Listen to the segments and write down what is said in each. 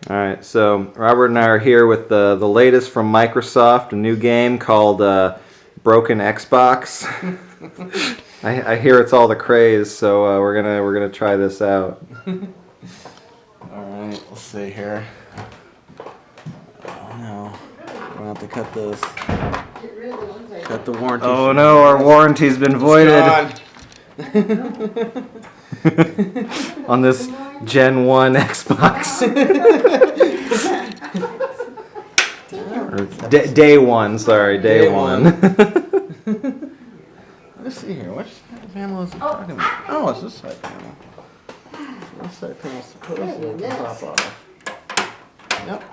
All right, so Robert and I are here with the latest from Microsoft, a new game called Broken Xbox. I hear it's all the craze, so we're gonna try this out. All right, let's see here. Oh no, we're gonna have to cut this. Cut the warranty. Oh no, our warranty's been voided on this Gen 1 Xbox. Day 1, sorry, day one. Let's see here. Which side panel is it talking about? Oh, it's this side panel. So this side panel is supposed to pop off. Yep.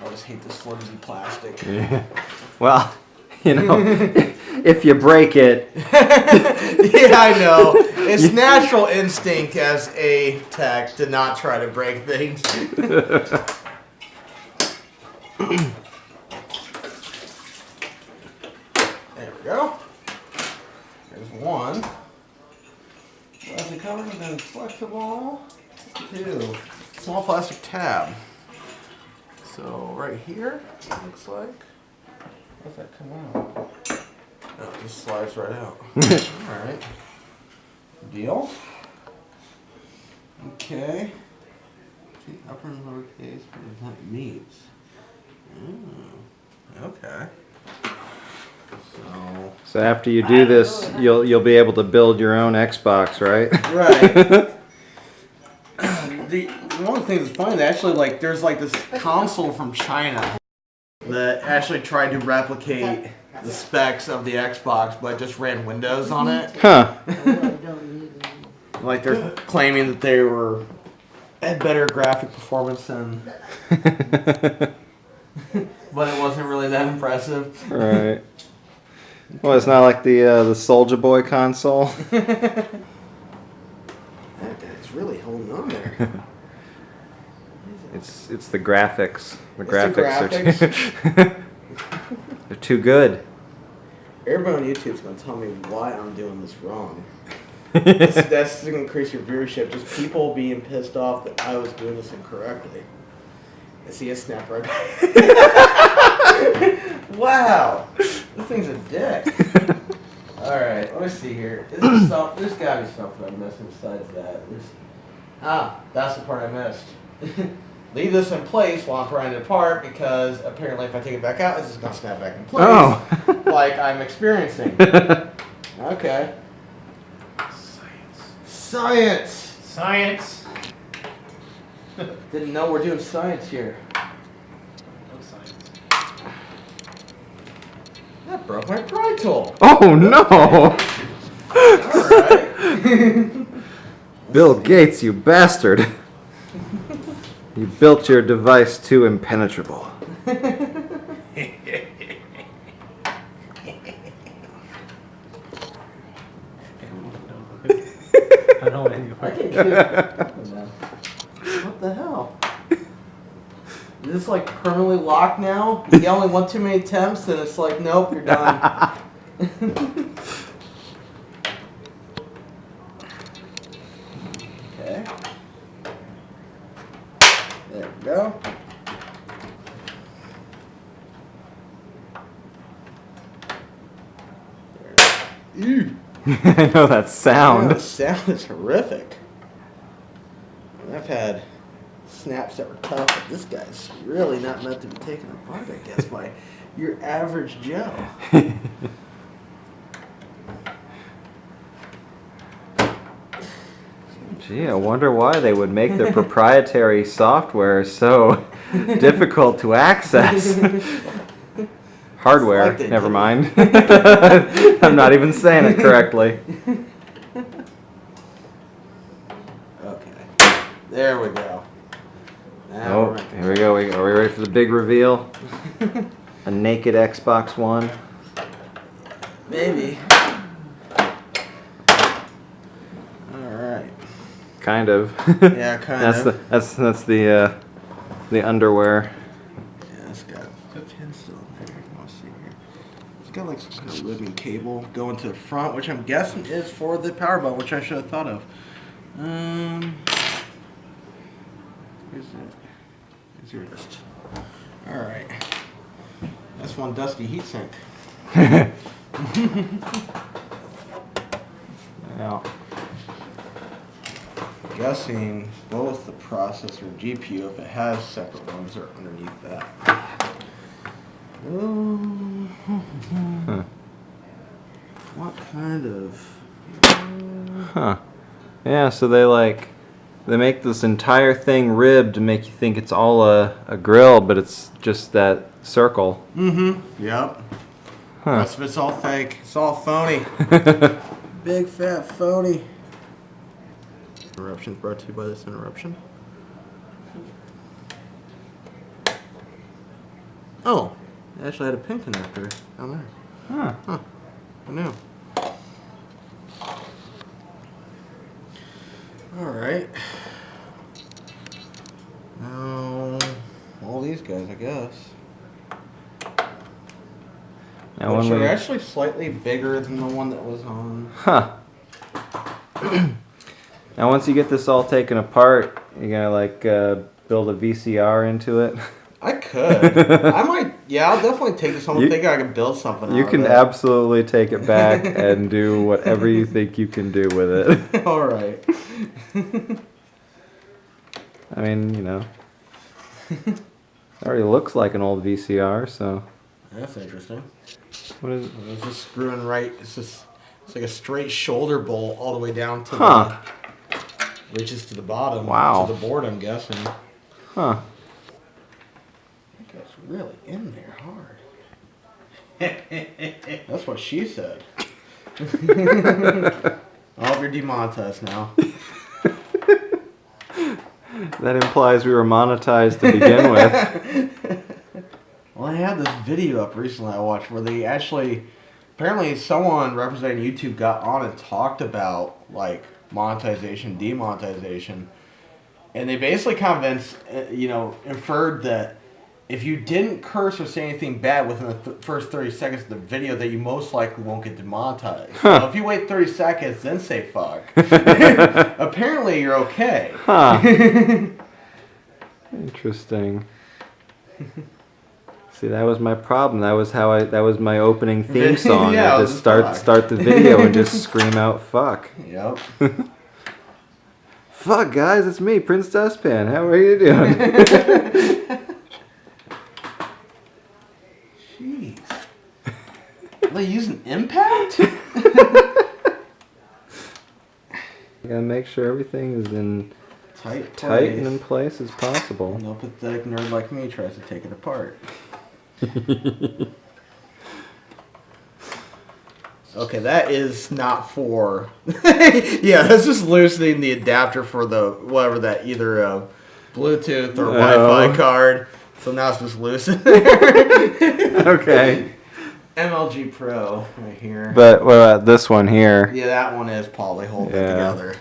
I just hate this flimsy plastic. Yeah. Well, you know, if you break it. Yeah, I know. It's natural instinct as a tech to not try to break things. There we go. There's one. Plastic cover, then flexible. Two. Small plastic tab. So right here, looks like. How does that come out? Oh, it just slides right out. Alright. Deal. Okay. Upper and lower case, but that meets. Okay. So after you do this, you'll be able to build your own Xbox, right? Right. One of the things that's funny, there's this console from China that actually tried to replicate the specs of the Xbox, but just ran Windows on it. Huh. Like they're claiming that they had better graphic performance than, but it wasn't really that impressive. Right. Well, it's not like the Soulja Boy console. That guy's really holding on there. It's the graphics. The It's graphics are they're too good. Everybody on YouTube's gonna tell me why I'm doing this wrong. That's gonna increase your viewership. Just people being pissed off that I was doing this incorrectly. I see a snap right back. Wow, this thing's a dick. All right, let me see here. There's gotta be something I'm missing besides that. That's the part I missed. Leave this in place while I'm prying it apart because apparently if I take it back out, it's just going to snap back in place. Oh. Like I'm experiencing. Okay. Science! Science! Didn't know we're doing science here. What science? That broke my pry tool. Oh no! Alright. Bill Gates, you bastard! You built your device too impenetrable. I don't know anymore. I can't get it. What the hell? Is this like permanently locked now? You only want too many attempts and it's like, nope, you're done. Okay. There we go. Ew. I know that sound. Yeah, the sound is horrific. I've had snaps that were tough, but this guy's really not meant to be taken apart, I guess, by your average Joe. Gee, I wonder why they would make their proprietary software so difficult to access. Hardware, Like never mind. I'm not even saying it correctly. Okay. There we go. Now Oh, here we go. Are we ready for the big reveal? A naked Xbox One. Maybe. Alright. kind of. Yeah, kind that's of. That's the underwear. Yeah, it's got a pin still in there. Let's see here. It's got like some kind of ribbon cable going to the front, which I'm guessing is for the power button, which I should have thought of. Here's it. Here's your list. All right. That's one dusty heatsink. Yeah. Guessing both the processor and GPU, if it has separate ones, are underneath that. Huh. What kind of? Huh. Yeah, so they make this entire thing ribbed to make you think it's all a grill, but it's just that circle. Mm-hmm. Yep. Huh. Rest of it's all fake. It's all phony. Big fat phony. Interruptions brought to you by this interruption. Oh, it actually had a pin connector down there. Huh. Huh. I knew. Alright. Now, all these guys, I guess. Now Which when are we, actually slightly bigger than the one that was on. huh. Now once you get this all taken apart, you're gonna like build a VCR into it. I could. I might. Yeah, I'll definitely take this home. I think I can build something. You out can of it. absolutely take it back and do whatever you think you can do with it. All right. I mean, you know, it already looks like an old VCR, so That's interesting. what is it? It's just screwing right. It's like a straight shoulder bolt all the way down to Huh. the reaches to the bottom. Wow. To the board, I'm guessing. Huh. It's really in there hard. That's what she said. Oh, you're demonetized now. That implies we were monetized to begin with. Well, I had this video up recently I watched where they actually, apparently someone representing YouTube got on and talked about like monetization, demonetization, and they basically kind of inferred that if you didn't curse or say anything bad within the first 30 seconds of the video, that you most likely won't get demonetized. So if you wait 30 seconds, then say fuck, apparently you're okay. Huh. Interesting. See, that was my problem. That was my opening theme song. Yeah, I it just was fuck. start the video and just scream out fuck. Yep. Fuck guys, it's me, Prince Dustpan. How are you doing? Jeez. Are they using impact? You gotta make sure everything is in Tight tight and in place as possible. No pathetic nerd like me tries to take it apart. Okay, that is not for... yeah, that's just loosening the adapter for the, whatever that, either Bluetooth or Wi-Fi card. So now it's just loose in there. Okay. MLG Pro right here. But what about this one here? Yeah, that one is poly holding it Yeah. together.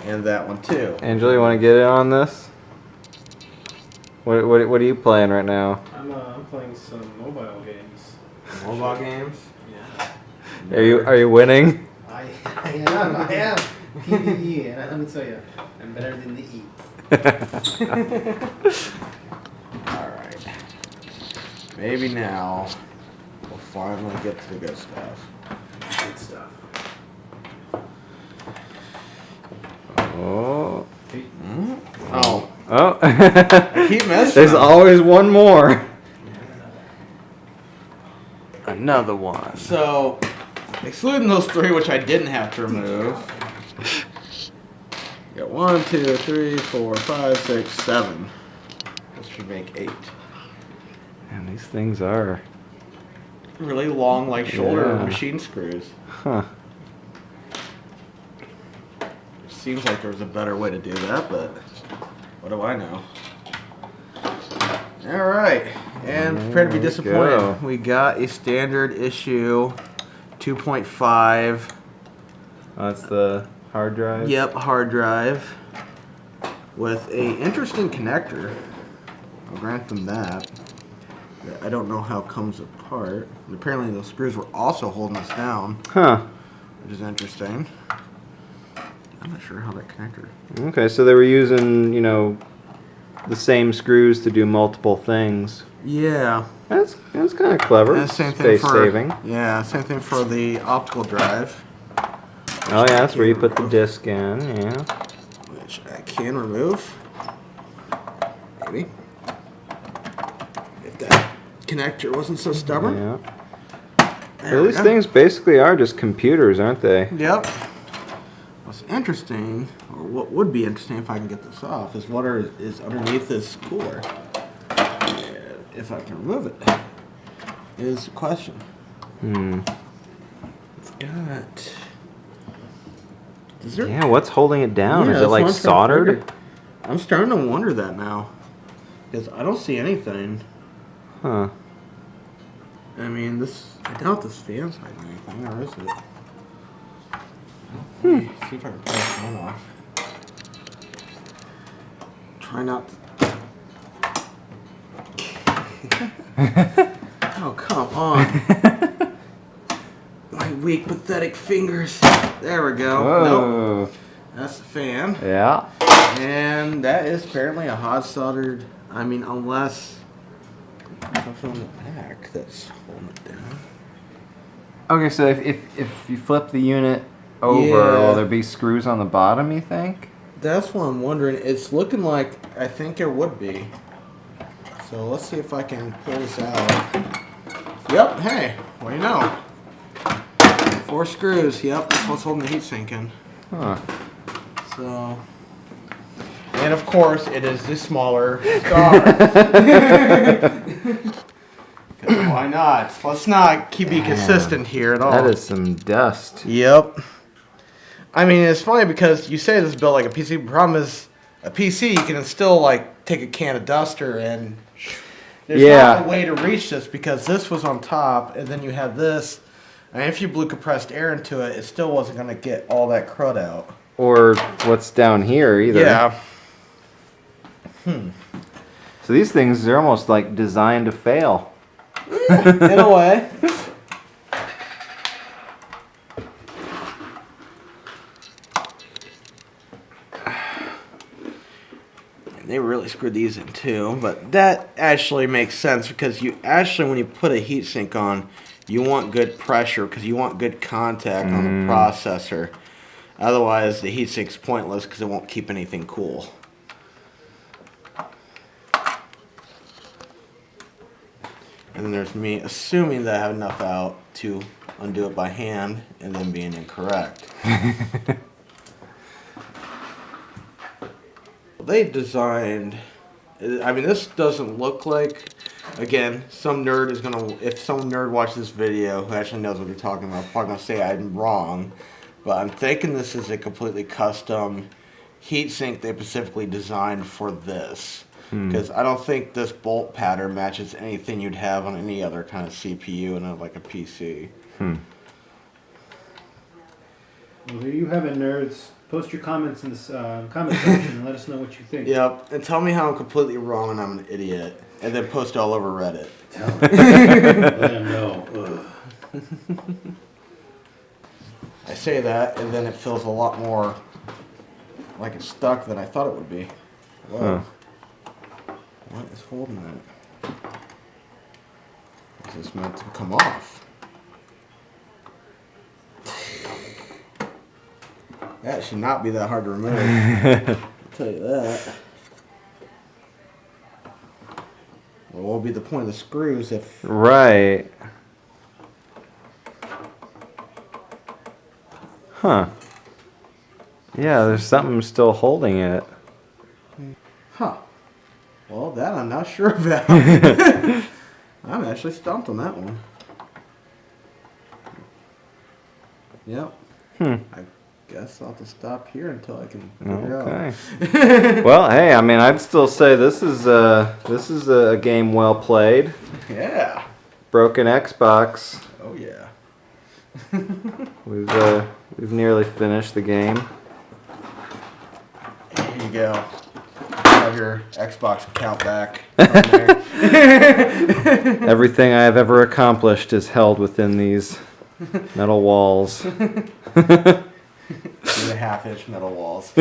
And that one too. Angela, you want to get in on this? What are you playing right now? I'm playing some mobile games. Mobile games? Yeah. Are you winning? I am. PvE, and let me tell you, I'm better than the E. Alright. Maybe now we'll finally get to the good stuff. Good stuff. Oh. Oh. Oh. I keep messing There's up. always one more. Another one. So, excluding those three, which I didn't have to remove. You got 1, 2, 3, 4, 5, 6, 7. This should make 8. And these things are. Really long, like shoulder Yeah. machine screws. Huh. Seems like there's a better way to do that, but what do I know? Alright, and prepare to be There we disappointed. go. We got a standard issue 2.5. Oh, that's the hard drive. Yep, hard drive with a interesting connector. I'll grant them that. I don't know how it comes apart. And apparently those screws were also holding us down, Huh. which is interesting. I'm not sure how that connector. Okay, so they were using, the same screws to do multiple things. Yeah. That's kind of clever. And same thing Space for saving. Yeah, same thing for the optical drive, Oh yeah, that's where you put the disc in. Yeah. which I can remove. Maybe. If that connector wasn't so stubborn. Yeah. There we These go. things basically are just computers, aren't they? Yep. What's interesting, or what would be interesting if I can get this off, is what is underneath this cooler. And if I can remove it, is the question. It's got. Is there? Yeah. What's holding it down? Yeah, Is it that's like what I'm trying to soldered? figure. I'm starting to wonder that now, because I don't see anything. Huh. I mean, I doubt this fan's hiding anything, or is it? See if I can pull this one off. Try not to. Oh, come on. My weak, pathetic fingers. There we go. Nope. Whoa. That's the fan. Yeah. And that is apparently a hot soldered. I mean, unless something on the back that's holding it down. Okay, so if you flip the unit over, Yeah. will there be screws on the bottom, you think? That's what I'm wondering. It's looking like I think there would be. So let's see if I can pull this out. Yep. Hey, what do you know? 4 screws. Yep. That's what's holding the heatsink in. Huh. So. And of course, it is the smaller star. Why not? Let's not be consistent here at all. That is some dust. Yep. I mean, it's funny because you say this is built like a PC. The problem is, a PC you can still like take a can of duster and there's not a way to reach this because this was on top and then you have this. And if you blew compressed air into it, it still wasn't going to get all that crud out. Or what's down here either. Yeah. So these things, they're almost like designed to fail. In a way. They really screwed these in too, but that actually makes sense because you actually, when you put a heatsink on, you want good pressure because you want good contact on the processor. Otherwise, the heatsink's pointless because it won't keep anything cool. And then there's me assuming that I have enough out to undo it by hand and then being incorrect. They designed, I mean, this doesn't look like, again, some nerd is going to, if some nerd watches this video who actually knows what they're talking about, probably going to say I'm wrong, but I'm thinking this is a completely custom heatsink they specifically designed for this. Because I don't think this bolt pattern matches anything you'd have on any other kind of CPU in like a PC. Well, there you have it, nerds. Post your comments in this comment section and let us know what you think. Yep, and tell me how I'm completely wrong and I'm an idiot. And then post it all over Reddit. Tell them. Let them know. I say that, and then it feels a lot more like it's stuck than I thought it would be. Whoa. Huh. What is holding it? Is this meant to come off? That should not be that hard to remove. I'll tell you that. Well, what will be the point of the screws if... Right. Huh. Yeah, there's something still holding it. Huh. Well, that I'm not sure about. I'm actually stumped on that one. Yep. I guess I'll have to stop here until I can figure out. Okay. Well, hey, I mean, I'd still say this is a game well played. Yeah. Broken Xbox. Oh yeah. We've nearly finished the game. go. Have your Xbox account back. From there. Everything I have ever accomplished is held within these metal walls. Through the half-inch metal walls.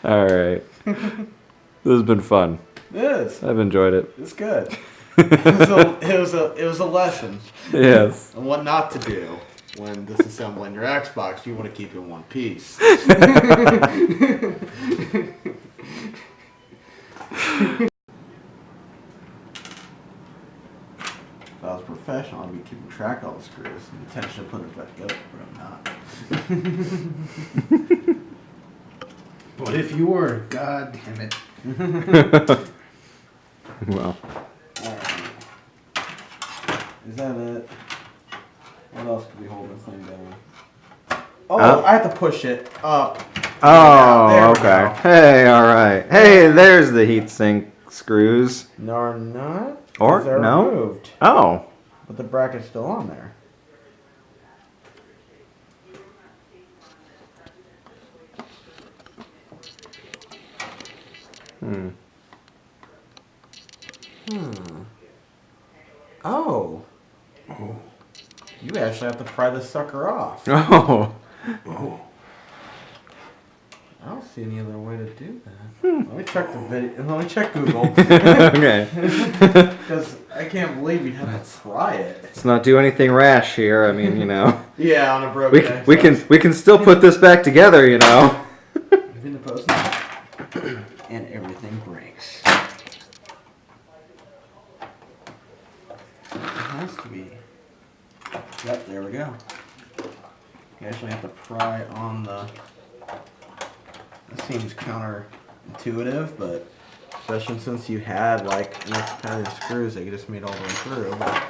All right. This has been fun. It is. I've enjoyed it. It's good. It was a lesson Yes. on what not to do when disassembling your Xbox. You want to keep it in one piece. If I was professional, I'd be keeping track of all the screws and intentionally putting it back up, but I'm not. What if you were? God damn it. Well. Alright. Is that it? What else could we hold this thing down? Oh, I have to push it up. Oh, There we okay. go. Hey, all right. Hey, there's the heatsink screws. No, are not. Or 'Cause they're no? removed, Oh. but the bracket's still on there. Oh. You actually have to pry this sucker off. Oh. I don't see any other way to do that. Let me check the video. Let me check Google. Okay. Because I can't believe you'd have to try it. Let's not do anything rash here. I mean, you know, Yeah, on a broken we can still put this back together, you know. in the post. And everything breaks. It has to be. Yep, there we go. You actually have to pry on the. This seems counterintuitive, but especially since you had like enough padded screws that you just made all the way through. But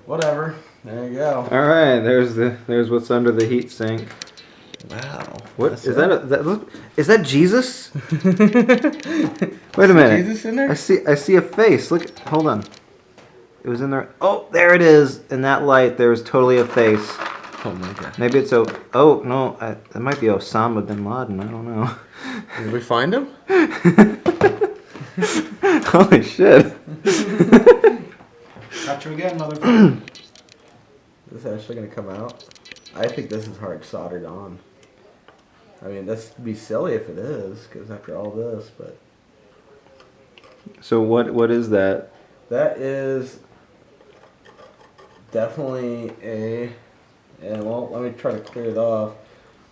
whatever. There you go. All right, there's what's under the heat sink. Wow. What That's is it. that? Is that Jesus? Wait a minute. Jesus in there? I see a face. Look, hold on. It was in there. Oh, there it is. In that light, there was totally a face. Oh my god. Maybe it's oh no, it might be Osama bin Laden. I don't know. Did we find him? Holy shit. Got you again, motherfucker. Is this actually gonna come out? I think this is hard soldered on. I mean, this would be silly if it is, because after all this, but So what is that? that is definitely a. And well, let me try to clear it off.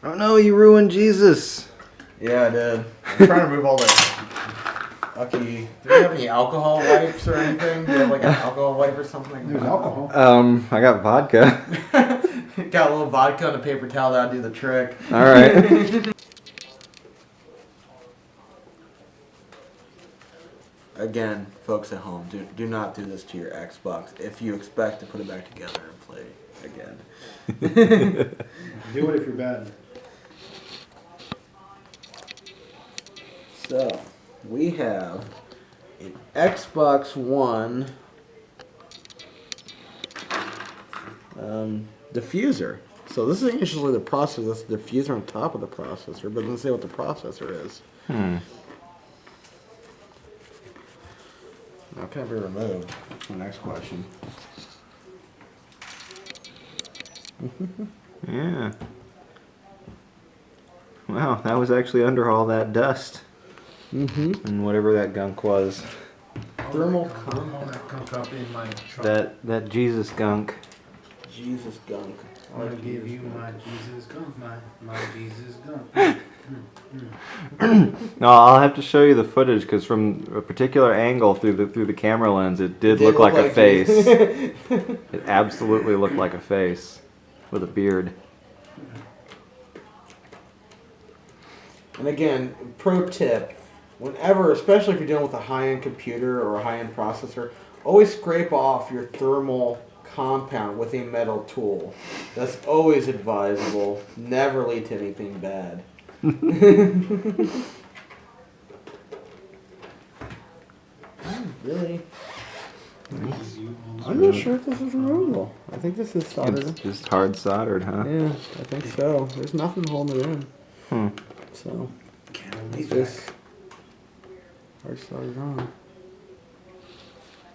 Oh no, you ruined Jesus. Yeah, I did. I'm trying to remove all the. Okay, do you have any alcohol wipes or anything? Do you have like an alcohol wipe or something? There's alcohol. I got vodka. Got a little vodka and a paper towel that'll do the trick. All right. Again, folks at home, do not do this to your Xbox if you expect to put it back together and play again. Do it if you're bad. So, we have an Xbox One diffuser. So this is actually the processor. That's the diffuser on top of the processor, but it doesn't say what the processor is. Now, can it be removed? That's my next question. Yeah. Wow, that was actually under all that dust and whatever that gunk was. Thermal All that gunk up in my truck. That Jesus gunk. Jesus gunk. I'm gonna give you my Jesus gunk, my Jesus gunk. No, I'll have to show you the footage because from a particular angle through the camera lens, it did look like a face. It absolutely looked like a face with a beard. And again, pro tip, whenever, especially if you're dealing with a high-end computer or a high-end processor, always scrape off your thermal compound with a metal tool. That's always advisable. Never lead to anything bad. Really? I'm not sure if this is removable. I think this is soldered. It's just hard soldered, huh? Yeah, I think so. There's nothing holding it in. So Can't it's believe just hard soldered on.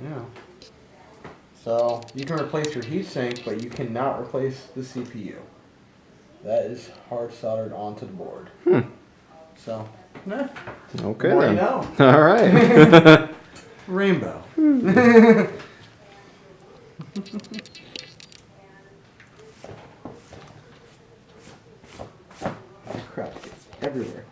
Yeah. So you can replace your heatsink, but you cannot replace the CPU. That is hard soldered onto the board. So, nah. Okay More then. you know. All right. Rainbow. Crap gets everywhere.